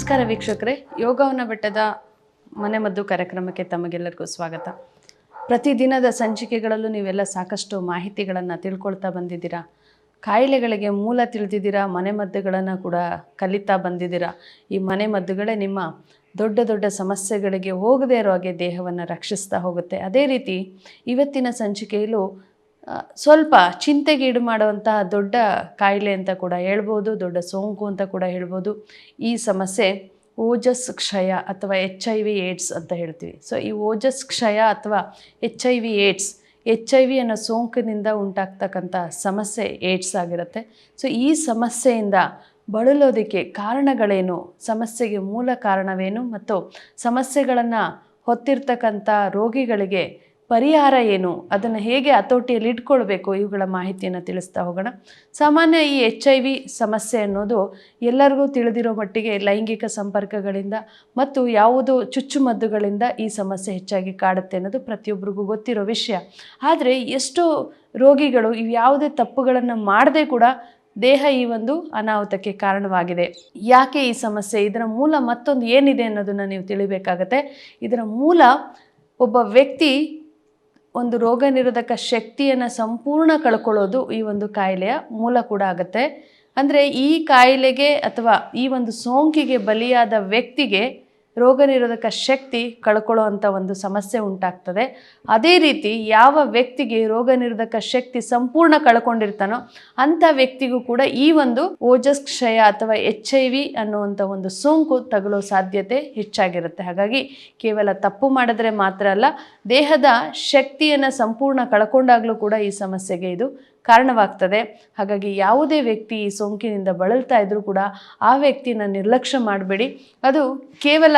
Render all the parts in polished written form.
ನಮಸ್ಕಾರ ವೀಕ್ಷಕರೇ, ಯೋಗವನ ಬೆಟ್ಟದ ಮನೆಮದ್ದು ಕಾರ್ಯಕ್ರಮಕ್ಕೆ ತಮಗೆಲ್ಲರಿಗೂ ಸ್ವಾಗತ. ಪ್ರತಿದಿನದ ಸಂಚಿಕೆಗಳಲ್ಲೂ ನೀವೆಲ್ಲ ಸಾಕಷ್ಟು ಮಾಹಿತಿಗಳನ್ನು ತಿಳ್ಕೊಳ್ತಾ ಬಂದಿದ್ದೀರಾ. ಕಾಯಿಲೆಗಳಿಗೆ ಮೂಲ ತಿಳಿದಿದ್ದೀರಾ, ಮನೆಮದ್ದುಗಳನ್ನು ಕೂಡ ಕಲಿತಾ ಬಂದಿದ್ದೀರಾ. ಈ ಮನೆಮದ್ದುಗಳೇ ನಿಮ್ಮ ದೊಡ್ಡ ದೊಡ್ಡ ಸಮಸ್ಯೆಗಳಿಗೆ ಹೋಗದೇ ಇರೋ ಹಾಗೆ ದೇಹವನ್ನು ರಕ್ಷಿಸ್ತಾ ಹೋಗುತ್ತೆ. ಅದೇ ರೀತಿ ಇವತ್ತಿನ ಸಂಚಿಕೆಯಲ್ಲೂ ಸ್ವಲ್ಪ ಚಿಂತೆಗೀಡು ಮಾಡುವಂತಹ ದೊಡ್ಡ ಕಾಯಿಲೆ ಅಂತ ಕೂಡ ಹೇಳ್ಬೋದು, ದೊಡ್ಡ ಸೋಂಕು ಅಂತ ಕೂಡ ಹೇಳ್ಬೋದು. ಈ ಸಮಸ್ಯೆ ಓಜಸ್ ಕ್ಷಯ ಅಥವಾ HIV ಏಡ್ಸ್ ಅಂತ ಹೇಳ್ತೀವಿ. ಸೊ ಈ ಓಜಸ್ ಕ್ಷಯ ಅಥವಾ HIV ಏಡ್ಸ್, HIV ಅನ್ನೋ ಸೋಂಕಿನಿಂದ ಉಂಟಾಗ್ತಕ್ಕಂಥ ಸಮಸ್ಯೆ ಏಡ್ಸ್ ಆಗಿರುತ್ತೆ. ಸೊ ಈ ಸಮಸ್ಯೆಯಿಂದ ಬಳಲೋದಕ್ಕೆ ಕಾರಣಗಳೇನು, ಸಮಸ್ಯೆಗೆ ಮೂಲ ಕಾರಣವೇನು ಮತ್ತು ಸಮಸ್ಯೆಗಳನ್ನು ಹೊತ್ತಿರ್ತಕ್ಕಂಥ ರೋಗಿಗಳಿಗೆ ಪರಿಹಾರ ಏನು, ಅದನ್ನು ಹೇಗೆ ಹತೋಟಿಯಲ್ಲಿ ಇಟ್ಕೊಳ್ಬೇಕು, ಇವುಗಳ ಮಾಹಿತಿಯನ್ನು ತಿಳಿಸ್ತಾ ಹೋಗೋಣ. ಸಾಮಾನ್ಯ ಈ HIV ಸಮಸ್ಯೆ ಅನ್ನೋದು ಎಲ್ಲರಿಗೂ ತಿಳಿದಿರೋ ಮಟ್ಟಿಗೆ ಲೈಂಗಿಕ ಸಂಪರ್ಕಗಳಿಂದ ಮತ್ತು ಯಾವುದೋ ಚುಚ್ಚುಮದ್ದುಗಳಿಂದ ಈ ಸಮಸ್ಯೆ ಹೆಚ್ಚಾಗಿ ಕಾಡುತ್ತೆ ಅನ್ನೋದು ಪ್ರತಿಯೊಬ್ಬರಿಗೂ ಗೊತ್ತಿರೋ ವಿಷಯ. ಆದರೆ ಎಷ್ಟೋ ರೋಗಿಗಳು ಇವ್ಯಾವುದೇ ತಪ್ಪುಗಳನ್ನು ಮಾಡದೆ ಕೂಡ ದೇಹ ಈ ಒಂದು ಅನಾಹುತಕ್ಕೆ ಕಾರಣವಾಗಿದೆ. ಯಾಕೆ ಈ ಸಮಸ್ಯೆ, ಇದರ ಮೂಲ ಮತ್ತೊಂದು ಏನಿದೆ ಅನ್ನೋದನ್ನು ನೀವು ತಿಳಿಬೇಕಾಗತ್ತೆ. ಇದರ ಮೂಲ ಒಬ್ಬ ವ್ಯಕ್ತಿ ಒಂದು ರೋಗ ನಿರೋಧಕ ಶಕ್ತಿಯನ್ನು ಸಂಪೂರ್ಣ ಕಳ್ಕೊಳ್ಳೋದು ಈ ಒಂದು ಕಾಯಿಲೆಯ ಮೂಲ ಕೂಡ ಆಗುತ್ತೆ. ಅಂದರೆ ಈ ಕಾಯಿಲೆಗೆ ಅಥವಾ ಈ ಒಂದು ಸೋಂಕಿಗೆ ಬಲಿಯಾದ ವ್ಯಕ್ತಿಗೆ ರೋಗ ನಿರೋಧಕ ಶಕ್ತಿ ಕಳ್ಕೊಳ್ಳೋ ಅಂಥ ಒಂದು ಸಮಸ್ಯೆ ಉಂಟಾಗ್ತದೆ. ಅದೇ ರೀತಿ ಯಾವ ವ್ಯಕ್ತಿಗೆ ರೋಗ ನಿರೋಧಕ ಶಕ್ತಿ ಸಂಪೂರ್ಣ ಕಳ್ಕೊಂಡಿರ್ತಾನೋ ಅಂಥ ವ್ಯಕ್ತಿಗೂ ಕೂಡ ಈ ಒಂದು ಓಜಸ್ ಕ್ಷಯ ಅಥವಾ HIV ಅನ್ನುವಂಥ ಒಂದು ಸೋಂಕು ತಗುಲೋ ಸಾಧ್ಯತೆ ಹೆಚ್ಚಾಗಿರುತ್ತೆ. ಹಾಗಾಗಿ ಕೇವಲ ತಪ್ಪು ಮಾಡಿದ್ರೆ ಮಾತ್ರ ಅಲ್ಲ, ದೇಹದ ಶಕ್ತಿಯನ್ನು ಸಂಪೂರ್ಣ ಕಳ್ಕೊಂಡಾಗಲೂ ಕೂಡ ಈ ಸಮಸ್ಯೆಗೆ ಇದು ಕಾರಣವಾಗ್ತದೆ. ಹಾಗಾಗಿ ಯಾವುದೇ ವ್ಯಕ್ತಿ ಈ ಸೋಂಕಿನಿಂದ ಬಳಲ್ತಾ ಇದ್ರೂ ಕೂಡ ಆ ವ್ಯಕ್ತಿನ ನಿರ್ಲಕ್ಷ್ಯ ಮಾಡಬೇಡಿ. ಅದು ಕೇವಲ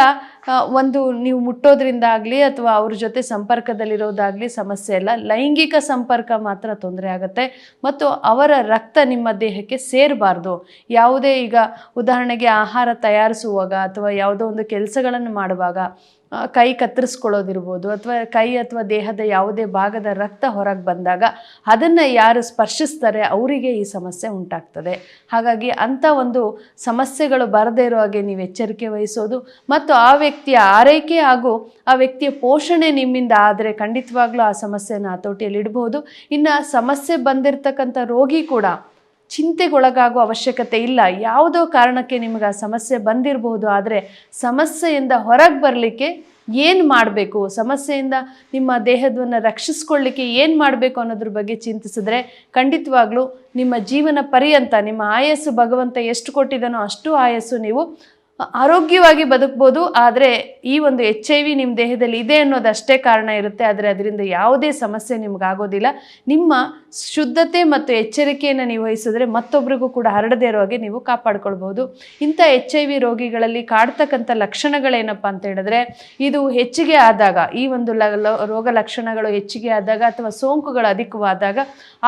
ಒಂದು ನೀವು ಮುಟ್ಟೋದ್ರಿಂದ ಆಗಲಿ ಅಥವಾ ಅವ್ರ ಜೊತೆ ಸಂಪರ್ಕದಲ್ಲಿರೋದಾಗಲಿ ಸಮಸ್ಯೆ ಅಲ್ಲ. ಲೈಂಗಿಕ ಸಂಪರ್ಕ ಮಾತ್ರ ತೊಂದರೆ ಆಗುತ್ತೆ ಮತ್ತು ಅವರ ರಕ್ತ ನಿಮ್ಮ ದೇಹಕ್ಕೆ ಸೇರಬಾರ್ದು. ಯಾವುದೇ ಈಗ ಉದಾಹರಣೆಗೆ ಆಹಾರ ತಯಾರಿಸುವಾಗ ಅಥವಾ ಯಾವುದೋ ಒಂದು ಕೆಲಸಗಳನ್ನು ಮಾಡುವಾಗ ಕೈ ಕತ್ತರಿಸ್ಕೊಳ್ಳೋದಿರ್ಬೋದು ಅಥವಾ ಕೈ ಅಥವಾ ದೇಹದ ಯಾವುದೇ ಭಾಗದ ರಕ್ತ ಹೊರಗೆ ಬಂದಾಗ ಅದನ್ನು ಯಾರು ಸ್ಪರ್ಶಿಸ್ತಾರೆ ಅವರಿಗೆ ಈ ಸಮಸ್ಯೆ ಉಂಟಾಗ್ತದೆ. ಹಾಗಾಗಿ ಅಂಥ ಒಂದು ಸಮಸ್ಯೆಗಳು ಬರದೇ ಇರೋ ಹಾಗೆ ನೀವು ಎಚ್ಚರಿಕೆ ವಹಿಸೋದು ಮತ್ತು ಆ ವ್ಯಕ್ತಿಯ ಆರೈಕೆ ಹಾಗೂ ಆ ವ್ಯಕ್ತಿಯ ಪೋಷಣೆ ನಿಮ್ಮಿಂದ ಆದರೆ ಖಂಡಿತವಾಗ್ಲೂ ಆ ಸಮಸ್ಯೆಯನ್ನು ಹತೋಟಿಯಲ್ಲಿ ಇಡ್ಬೋದು. ಇನ್ನು ಸಮಸ್ಯೆ ಬಂದಿರತಕ್ಕಂಥ ರೋಗಿ ಕೂಡ ಚಿಂತೆಗೊಳಗಾಗುವ ಅವಶ್ಯಕತೆ ಇಲ್ಲ. ಯಾವುದೋ ಕಾರಣಕ್ಕೆ ನಿಮಗೆ ಆ ಸಮಸ್ಯೆ ಬಂದಿರಬಹುದು, ಆದರೆ ಸಮಸ್ಯೆಯಿಂದ ಹೊರಗೆ ಬರಲಿಕ್ಕೆ ಏನು ಮಾಡಬೇಕು, ಸಮಸ್ಯೆಯಿಂದ ನಿಮ್ಮ ದೇಹವನ್ನು ರಕ್ಷಿಸ್ಕೊಳ್ಳಿಕ್ಕೆ ಏನು ಮಾಡಬೇಕು ಅನ್ನೋದ್ರ ಬಗ್ಗೆ ಚಿಂತಿಸಿದ್ರೆ ಖಂಡಿತವಾಗ್ಲೂ ನಿಮ್ಮ ಜೀವನ ಪರ್ಯಂತ ನಿಮ್ಮ ಆಯಸ್ಸು ಭಗವಂತ ಎಷ್ಟು ಕೊಟ್ಟಿದ್ದಾನೋ ಅಷ್ಟು ಆಯಸ್ಸು ನೀವು ಆರೋಗ್ಯವಾಗಿ ಬದುಕ್ಬೋದು. ಆದರೆ ಈ ಒಂದು HIV ನಿಮ್ಮ ದೇಹದಲ್ಲಿ ಇದೆ ಅನ್ನೋದಷ್ಟೇ ಕಾರಣ ಇರುತ್ತೆ, ಆದರೆ ಅದರಿಂದ ಯಾವುದೇ ಸಮಸ್ಯೆ ನಿಮಗಾಗೋದಿಲ್ಲ. ನಿಮ್ಮ ಶುದ್ಧತೆ ಮತ್ತು ಎಚ್ಚರಿಕೆಯನ್ನು ನೀವು ವಹಿಸಿದ್ರೆ ಮತ್ತೊಬ್ಬರಿಗೂ ಕೂಡ ಹರಡದೇ ಇರೋ ಹಾಗೆ ನೀವು ಕಾಪಾಡ್ಕೊಳ್ಬೋದು. ಇಂಥ HIV ರೋಗಿಗಳಲ್ಲಿ ಕಾಡ್ತಕ್ಕಂಥ ಲಕ್ಷಣಗಳೇನಪ್ಪ ಅಂತ ಹೇಳಿದ್ರೆ, ಇದು ಹೆಚ್ಚಿಗೆ ಆದಾಗ, ಈ ಒಂದು ರೋಗ ಲಕ್ಷಣಗಳು ಹೆಚ್ಚಿಗೆ ಆದಾಗ ಅಥವಾ ಸೋಂಕುಗಳು ಅಧಿಕವಾದಾಗ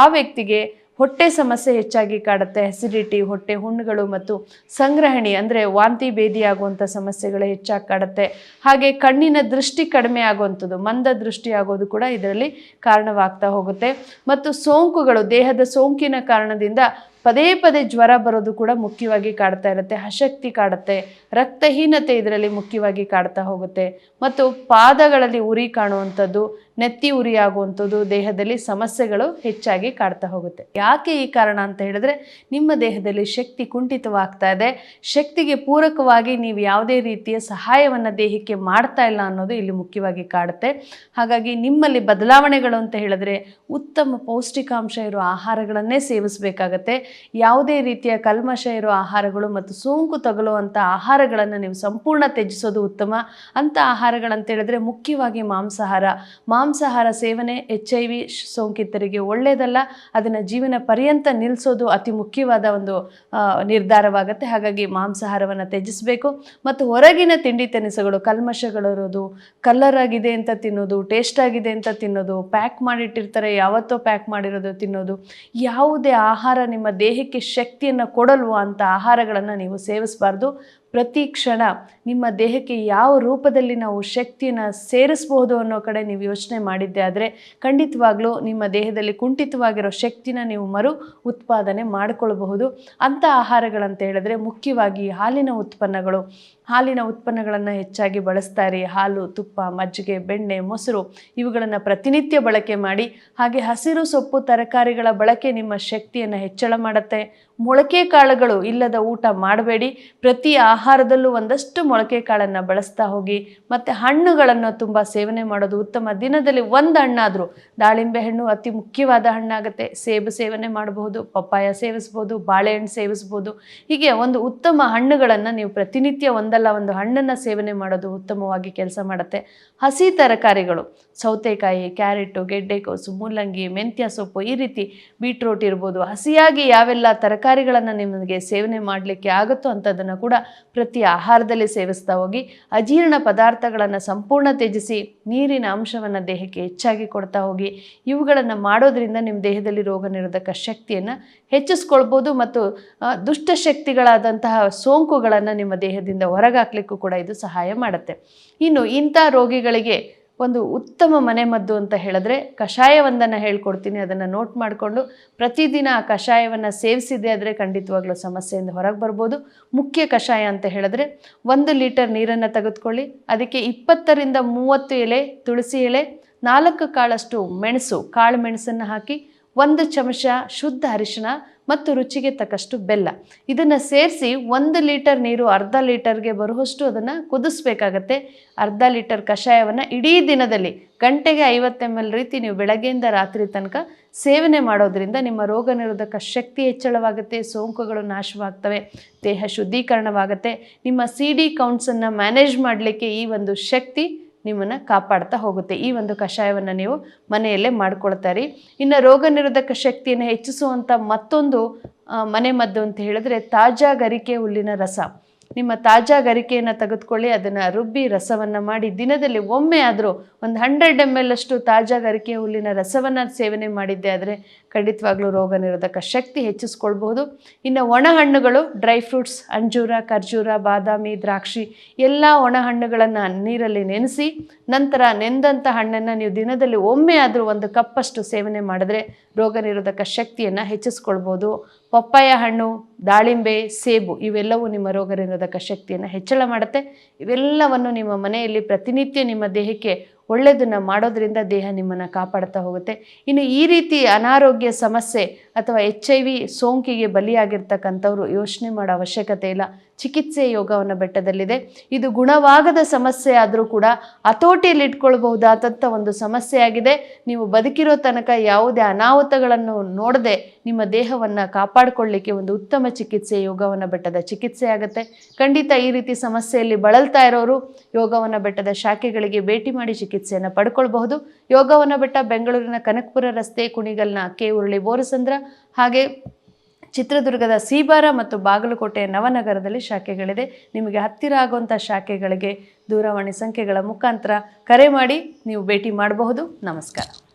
ಆ ವ್ಯಕ್ತಿಗೆ ಹೊಟ್ಟೆ ಸಮಸ್ಯೆ ಹೆಚ್ಚಾಗಿ ಕಾಡುತ್ತೆ. ಅಸಿಡಿಟಿ, ಹೊಟ್ಟೆ ಹುಣ್ಣುಗಳು ಮತ್ತು ಸಂಗ್ರಹಣಿ ಅಂದರೆ ವಾಂತಿ ಭೇದಿ ಆಗುವಂಥ ಸಮಸ್ಯೆಗಳು ಹೆಚ್ಚಾಗಿ ಕಾಡುತ್ತೆ. ಹಾಗೆ ಕಣ್ಣಿನ ದೃಷ್ಟಿ ಕಡಿಮೆ ಆಗುವಂಥದ್ದು, ಮಂದ ದೃಷ್ಟಿ ಆಗೋದು ಕೂಡ ಇದರಲ್ಲಿ ಕಾರಣವಾಗ್ತಾ ಹೋಗುತ್ತೆ. ಮತ್ತು ಸೋಂಕುಗಳು, ದೇಹದ ಸೋಂಕಿನ ಕಾರಣದಿಂದ ಪದೇ ಪದೇ ಜ್ವರ ಬರೋದು ಕೂಡ ಮುಖ್ಯವಾಗಿ ಕಾಡ್ತಾ ಇರುತ್ತೆ. ಅಶಕ್ತಿ ಕಾಡುತ್ತೆ, ರಕ್ತಹೀನತೆ ಇದರಲ್ಲಿ ಮುಖ್ಯವಾಗಿ ಕಾಡ್ತಾ ಹೋಗುತ್ತೆ. ಮತ್ತು ಪಾದಗಳಲ್ಲಿ ಉರಿ ಕಾಣುವಂಥದ್ದು, ನೆತ್ತಿ ಉರಿ ಆಗುವಂಥದ್ದು, ದೇಹದಲ್ಲಿ ಸಮಸ್ಯೆಗಳು ಹೆಚ್ಚಾಗಿ ಕಾಡ್ತಾ ಹೋಗುತ್ತೆ. ಯಾಕೆ ಈ ಕಾರಣ ಅಂತ ಹೇಳಿದ್ರೆ, ನಿಮ್ಮ ದೇಹದಲ್ಲಿ ಶಕ್ತಿ ಕುಂಠಿತವಾಗ್ತಾ ಇದೆ. ಶಕ್ತಿಗೆ ಪೂರಕವಾಗಿ ನೀವು ಯಾವುದೇ ರೀತಿಯ ಸಹಾಯವನ್ನು ದೇಹಕ್ಕೆ ಮಾಡ್ತಾ ಇಲ್ಲ ಅನ್ನೋದು ಇಲ್ಲಿ ಮುಖ್ಯವಾಗಿ ಕಾಡುತ್ತೆ. ಹಾಗಾಗಿ ನಿಮ್ಮಲ್ಲಿ ಬದಲಾವಣೆಗಳು ಅಂತ ಹೇಳಿದ್ರೆ ಉತ್ತಮ ಪೌಷ್ಟಿಕಾಂಶ ಇರೋ ಆಹಾರಗಳನ್ನೇ ಸೇವಿಸಬೇಕಾಗತ್ತೆ. ಯಾವುದೇ ರೀತಿಯ ಕಲ್ಮಶ ಇರೋ ಆಹಾರಗಳು ಮತ್ತು ಸೋಂಕು ತಗುಲುವಂಥ ಆಹಾರಗಳನ್ನು ನೀವು ಸಂಪೂರ್ಣ ತ್ಯಜಿಸೋದು ಉತ್ತಮ. ಅಂಥ ಆಹಾರಗಳಂತ ಹೇಳಿದ್ರೆ ಮುಖ್ಯವಾಗಿ ಮಾಂಸಾಹಾರ ಸೇವನೆ HIV ಸೋಂಕಿತರಿಗೆ ಒಳ್ಳೆಯದಲ್ಲ. ಅದನ್ನು ಜೀವನ ಪರ್ಯಂತ ನಿಲ್ಲಿಸೋದು ಅತಿ ಮುಖ್ಯವಾದ ಒಂದು ನಿರ್ಧಾರವಾಗುತ್ತೆ. ಹಾಗಾಗಿ ಮಾಂಸಾಹಾರವನ್ನು ತ್ಯಜಿಸಬೇಕು. ಮತ್ತು ಹೊರಗಿನ ತಿಂಡಿ ತಿನಿಸುಗಳು, ಕಲ್ಮಶಗಳಿರೋದು, ಕಲರ್ ಆಗಿದೆ ಅಂತ ತಿನ್ನೋದು, ಟೇಸ್ಟ್ ಆಗಿದೆ ಅಂತ ತಿನ್ನೋದು, ಪ್ಯಾಕ್ ಮಾಡಿಟ್ಟಿರ್ತಾರೆ ಯಾವತ್ತೋ ಪ್ಯಾಕ್ ಮಾಡಿರೋದು ತಿನ್ನೋದು, ಯಾವುದೇ ಆಹಾರ ನಿಮ್ಮ ದೇಹಕ್ಕೆ ಶಕ್ತಿಯನ್ನು ಕೊಡಲ್ವೋ ಅಂಥ ಆಹಾರಗಳನ್ನು ನೀವು ಸೇವಿಸಬಾರ್ದು. ಪ್ರತಿ ಕ್ಷಣ ನಿಮ್ಮ ದೇಹಕ್ಕೆ ಯಾವ ರೂಪದಲ್ಲಿ ನಾವು ಶಕ್ತಿಯನ್ನು ಸೇರಿಸಬಹುದು ಅನ್ನೋ ಕಡೆ ನೀವು ಯೋಚನೆ ಮಾಡಿದ್ದೆ ಆದರೆ ಖಂಡಿತವಾಗ್ಲೂ ನಿಮ್ಮ ದೇಹದಲ್ಲಿ ಕುಂಠಿತವಾಗಿರೋ ಶಕ್ತಿನ ನೀವು ಮರು ಉತ್ಪಾದನೆ ಮಾಡಿಕೊಳ್ಳಬಹುದು. ಅಂಥ ಆಹಾರಗಳಂತ ಹೇಳಿದ್ರೆ ಮುಖ್ಯವಾಗಿ ಹಾಲಿನ ಉತ್ಪನ್ನಗಳು. ಹಾಲಿನ ಉತ್ಪನ್ನಗಳನ್ನು ಹೆಚ್ಚಾಗಿ ಬಳಸ್ತಾ ಇರಿ. ಹಾಲು, ತುಪ್ಪ, ಮಜ್ಜಿಗೆ, ಬೆಣ್ಣೆ, ಮೊಸರು ಇವುಗಳನ್ನು ಪ್ರತಿನಿತ್ಯ ಬಳಕೆ ಮಾಡಿ. ಹಾಗೆ ಹಸಿರು ಸೊಪ್ಪು ತರಕಾರಿಗಳ ಬಳಕೆ ನಿಮ್ಮ ಶಕ್ತಿಯನ್ನು ಹೆಚ್ಚಳ ಮಾಡುತ್ತೆ. ಮೊಳಕೆ ಕಾಳುಗಳು ಇಲ್ಲದ ಊಟ ಮಾಡಬೇಡಿ. ಪ್ರತಿ ಆಹಾರದಲ್ಲೂ ಒಂದಷ್ಟು ಮೊಳಕೆ ಕಾಳನ್ನು ಬಳಸ್ತಾ ಹೋಗಿ. ಮತ್ತು ಹಣ್ಣುಗಳನ್ನು ತುಂಬ ಸೇವನೆ ಮಾಡೋದು ಉತ್ತಮ. ದಿನದಲ್ಲಿ ಒಂದು ಹಣ್ಣಾದರೂ, ದಾಳಿಂಬೆ ಹಣ್ಣು ಅತಿ ಮುಖ್ಯವಾದ ಹಣ್ಣಾಗುತ್ತೆ. ಸೇಬು ಸೇವನೆ ಮಾಡಬಹುದು, ಪಪ್ಪಾಯ ಸೇವಿಸ್ಬೋದು, ಬಾಳೆಹಣ್ಣು ಸೇವಿಸ್ಬೋದು. ಹೀಗೆ ಒಂದು ಉತ್ತಮ ಹಣ್ಣುಗಳನ್ನು ನೀವು ಪ್ರತಿನಿತ್ಯ ಒಂದಲ್ಲ ಒಂದು ಹಣ್ಣನ್ನು ಸೇವನೆ ಮಾಡೋದು ಉತ್ತಮವಾಗಿ ಕೆಲಸ ಮಾಡುತ್ತೆ. ಹಸಿ ತರಕಾರಿಗಳು, ಸೌತೆಕಾಯಿ, ಕ್ಯಾರೆಟು, ಗೆಡ್ಡೆಕೋಸು, ಮೂಲಂಗಿ, ಮೆಂತ್ಯ ಸೊಪ್ಪು, ಈ ರೀತಿ ಬೀಟ್ರೋಟ್ ಇರ್ಬೋದು, ಹಸಿಯಾಗಿ ಯಾವೆಲ್ಲ ತರಕಾರಿಗಳನ್ನು ನಿಮಗೆ ಸೇವನೆ ಮಾಡಲಿಕ್ಕೆ ಆಗುತ್ತೋ ಅಂಥದ್ದನ್ನು ಕೂಡ ಪ್ರತಿ ಆಹಾರದಲ್ಲಿ ಸೇವಿಸ್ತಾ ಹೋಗಿ. ಅಜೀರ್ಣ ಪದಾರ್ಥಗಳನ್ನು ಸಂಪೂರ್ಣ ತ್ಯಜಿಸಿ ನೀರಿನ ಅಂಶವನ್ನು ದೇಹಕ್ಕೆ ಹೆಚ್ಚಾಗಿ ಕೊಡ್ತಾ ಹೋಗಿ. ಇವುಗಳನ್ನು ಮಾಡೋದ್ರಿಂದ ನಿಮ್ಮ ದೇಹದಲ್ಲಿ ರೋಗ ನಿರೋಧಕ ಶಕ್ತಿಯನ್ನು ಹೆಚ್ಚಿಸ್ಕೊಳ್ಬೋದು ಮತ್ತು ದುಷ್ಟಶಕ್ತಿಗಳಾದಂತಹ ಸೋಂಕುಗಳನ್ನು ನಿಮ್ಮ ದೇಹದಿಂದ ಹೊರಗಾಕ್ಲಿಕ್ಕೂ ಕೂಡ ಇದು ಸಹಾಯ ಮಾಡುತ್ತೆ. ಇನ್ನು ಇಂಥ ರೋಗಿಗಳಿಗೆ ಒಂದು ಉತ್ತಮ ಮನೆಮದ್ದು ಅಂತ ಹೇಳಿದ್ರೆ ಕಷಾಯವೊಂದನ್ನು ಹೇಳ್ಕೊಡ್ತೀನಿ. ಅದನ್ನು ನೋಟ್ ಮಾಡಿಕೊಂಡು ಪ್ರತಿದಿನ ಆ ಕಷಾಯವನ್ನು ಸೇವಿಸಿದೆ ಆದರೆ ಖಂಡಿತವಾಗ್ಲೂ ಸಮಸ್ಯೆಯಿಂದ ಹೊರಗೆ ಬರ್ಬೋದು. ಮುಖ್ಯ ಕಷಾಯ ಅಂತ ಹೇಳಿದ್ರೆ 1 ಲೀಟರ್ ನೀರನ್ನು ತೆಗೆದುಕೊಳ್ಳಿ. ಅದಕ್ಕೆ 20ರಿಂದ 30 ಎಲೆ ತುಳಸಿ ಎಲೆ, 4 ಕಾಳಷ್ಟು ಮೆಣಸು, ಕಾಳು ಮೆಣಸನ್ನು ಹಾಕಿ, 1 ಚಮಚ ಶುದ್ಧ ಅರಿಶಿಣ ಮತ್ತು ರುಚಿಗೆ ತಕ್ಕಷ್ಟು ಬೆಲ್ಲ, ಇದನ್ನು ಸೇರಿಸಿ 1 ಲೀಟರ್ ನೀರು ಅರ್ಧ ಲೀಟರ್ಗೆ ಬರುವಷ್ಟು ಅದನ್ನು ಕುದಿಸ್ಬೇಕಾಗತ್ತೆ. ಅರ್ಧ ಲೀಟರ್ ಕಷಾಯವನ್ನು ಇಡೀ ದಿನದಲ್ಲಿ ಗಂಟೆಗೆ 50 ml ರೀತಿ ನೀವು ಬೆಳಗ್ಗೆಯಿಂದ ರಾತ್ರಿ ತನಕ ಸೇವನೆ ಮಾಡೋದ್ರಿಂದ ನಿಮ್ಮ ರೋಗ ನಿರೋಧಕ ಶಕ್ತಿ ಹೆಚ್ಚಳವಾಗುತ್ತೆ, ಸೋಂಕುಗಳು ನಾಶವಾಗ್ತವೆ, ದೇಹ ಶುದ್ಧೀಕರಣವಾಗುತ್ತೆ. ನಿಮ್ಮ CD ಕೌಂಟ್ಸನ್ನು ಮ್ಯಾನೇಜ್ ಮಾಡಲಿಕ್ಕೆ ಈ ಒಂದು ಶಕ್ತಿ ನಿಮ್ಮನ್ನು ಕಾಪಾಡ್ತಾ ಹೋಗುತ್ತೆ. ಈ ಒಂದು ಕಷಾಯವನ್ನು ನೀವು ಮನೆಯಲ್ಲೇ ಮಾಡ್ಕೊಳ್ತಾರೆ. ಇನ್ನು ರೋಗ ನಿರೋಧಕ ಶಕ್ತಿಯನ್ನು ಹೆಚ್ಚಿಸುವಂಥ ಮತ್ತೊಂದು ಮನೆಮದ್ದು ಅಂತ ಹೇಳಿದ್ರೆ ತಾಜಾ ಗರಿಕೆ ಹುಲ್ಲಿನ ರಸ. ನಿಮ್ಮ ತಾಜಾ ಗರಿಕೆಯನ್ನು ತೆಗೆದುಕೊಳ್ಳಿ, ಅದನ್ನು ರುಬ್ಬಿ ರಸವನ್ನು ಮಾಡಿ ದಿನದಲ್ಲಿ ಒಮ್ಮೆ ಆದರೂ ಒಂದು 100 ml ಅಷ್ಟು ತಾಜಾ ಗರಿಕೆ ಹುಲ್ಲಿನ ರಸವನ್ನು ಸೇವನೆ ಮಾಡಿದ್ದೆ ಆದರೆ ಖಂಡಿತವಾಗ್ಲೂ ರೋಗ ನಿರೋಧಕ ಶಕ್ತಿ ಹೆಚ್ಚಿಸ್ಕೊಳ್ಬಹುದು. ಇನ್ನು ಒಣ ಹಣ್ಣುಗಳು, ಡ್ರೈ ಫ್ರೂಟ್ಸ್, ಅಂಜೂರ, ಖರ್ಜೂರ, ಬಾದಾಮಿ, ದ್ರಾಕ್ಷಿ ಎಲ್ಲ ಒಣ ಹಣ್ಣುಗಳನ್ನು ನೀರಲ್ಲಿ ನೆನೆಸಿ ನಂತರ ನೆಂದಂಥ ಹಣ್ಣನ್ನು ನೀವು ದಿನದಲ್ಲಿ ಒಮ್ಮೆ ಆದರೂ 1 ಕಪ್ಪಷ್ಟು ಸೇವನೆ ಮಾಡಿದ್ರೆ ರೋಗ ನಿರೋಧಕ ಶಕ್ತಿಯನ್ನು ಹೆಚ್ಚಿಸ್ಕೊಳ್ಬೋದು. ಪಪ್ಪಾಯ ಹಣ್ಣು, ದಾಳಿಂಬೆ, ಸೇಬು ಇವೆಲ್ಲವೂ ನಿಮ್ಮ ರೋಗ ನಿರೋಧಕ ಶಕ್ತಿಯನ್ನು ಹೆಚ್ಚಳ ಮಾಡುತ್ತೆ. ಇವೆಲ್ಲವನ್ನು ನಿಮ್ಮ ಮನೆಯಲ್ಲಿ ಪ್ರತಿನಿತ್ಯ ನಿಮ್ಮ ದೇಹಕ್ಕೆ ಒಳ್ಳೆಯದನ್ನು ಮಾಡೋದ್ರಿಂದ ದೇಹ ನಿಮ್ಮನ್ನು ಕಾಪಾಡ್ತಾ ಹೋಗುತ್ತೆ. ಇನ್ನು ಈ ರೀತಿ ಅನಾರೋಗ್ಯ ಸಮಸ್ಯೆ ಅಥವಾ HIV ಸೋಂಕಿಗೆ ಬಲಿಯಾಗಿರ್ತಕ್ಕಂಥವ್ರು ಯೋಚನೆ ಮಾಡೋ ಅವಶ್ಯಕತೆ ಇಲ್ಲ. ಚಿಕಿತ್ಸೆ ಯೋಗವನ ಬೆಟ್ಟದಲ್ಲಿದೆ. ಇದು ಗುಣವಾಗದ ಸಮಸ್ಯೆ ಆದರೂ ಕೂಡ ಹತೋಟಿಯಲ್ಲಿ ಇಟ್ಕೊಳ್ಬಹುದಾದಂಥ ಒಂದು ಸಮಸ್ಯೆ ಆಗಿದೆ. ನೀವು ಬದುಕಿರೋ ತನಕ ಯಾವುದೇ ಅನಾಹುತಗಳನ್ನು ನೋಡದೆ ನಿಮ್ಮ ದೇಹವನ್ನು ಕಾಪಾಡಿಕೊಳ್ಳಲಿಕ್ಕೆ ಒಂದು ಉತ್ತಮ ಚಿಕಿತ್ಸೆ ಯೋಗವನ ಬೆಟ್ಟದ ಚಿಕಿತ್ಸೆ ಆಗುತ್ತೆ. ಖಂಡಿತ ಈ ರೀತಿ ಸಮಸ್ಯೆಯಲ್ಲಿ ಬಳಲ್ತಾ ಇರೋರು ಯೋಗವನ ಬೆಟ್ಟದ ಶಾಖೆಗಳಿಗೆ ಭೇಟಿ ಮಾಡಿ ಚಿಕಿತ್ಸೆಯನ್ನು ಪಡ್ಕೊಳ್ಬಹುದು. ಯೋಗವನ ಬೆಟ್ಟ ಬೆಂಗಳೂರಿನ ಕನಕಪುರ ರಸ್ತೆ, ಕುಣಿಗಲ್ನ ಕೆ ಉರುಳಿ ಬೋರಸಂದ್ರ, ಹಾಗೆ ಚಿತ್ರದುರ್ಗದ ಸೀಬಾರ ಮತ್ತು ಬಾಗಲಕೋಟೆಯ ನವನಗರದಲ್ಲಿ ಶಾಖೆಗಳಿದೆ. ನಿಮಗೆ ಹತ್ತಿರ ಆಗುವಂಥ ಶಾಖೆಗಳಿಗೆ ದೂರವಾಣಿ ಸಂಖ್ಯೆಗಳ ಮುಖಾಂತರ ಕರೆ ಮಾಡಿ ನೀವು ಭೇಟಿ ಮಾಡಬಹುದು. ನಮಸ್ಕಾರ.